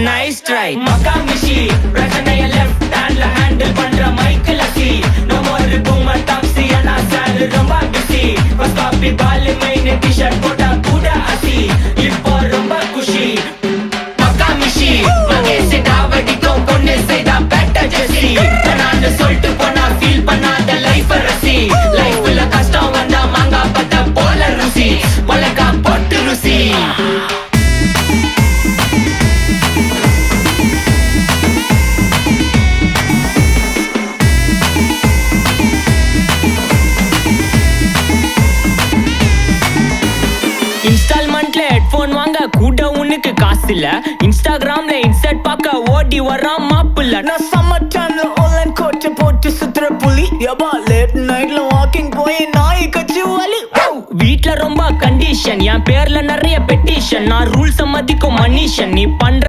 nice try மகாமிஷி பிரச்சனைய left ஹேண்ட்ல handle பண்ற மைக்கேல் அசி no more boomer taxi انا sir ரொம்ப பிஸி ஃபர்ஸ்ட் காப்பி பால் மெயின் டி-ஷர்ட் போட்டா கூட அசி இப்போ ரொம்ப குஷி மகாமிஷி மகேஷ் டாவடிக்கும் பொண்ணு செய்தா பெட்டர் ஜெசி நான் சொல்லிட்டு போனா ஃபீல் பண்ணாத லைஃப் ரசி லைஃப்ல கஷ்டம் வந்தா மாங்கா பத்த போல ருசி மொளகா போட்டு ருசி இன்ஸ்டால்மெண்ட்ல ஹெட்போன் வாங்க கூட உனக்கு காசு இல்ல இன்ஸ்டாகிராம்ல இன்ஸ்டன்ட் பார்க்க ஓடி வரான் மாப்பிள்ள நான் சம்மர் டைம்ல ஆன்லைன் கோட்டை போட்டு சுத்துற புலி யபா லேட் நைட்ல வாக்கிங் போய் நாய் கச்சி வலி வீட்ல ரொம்ப கண்டிஷன் என் பேர்ல நிறைய பெட்டிஷன் நான் ரூல்ஸ் மதிக்கும் மனுஷன் நீ பண்ற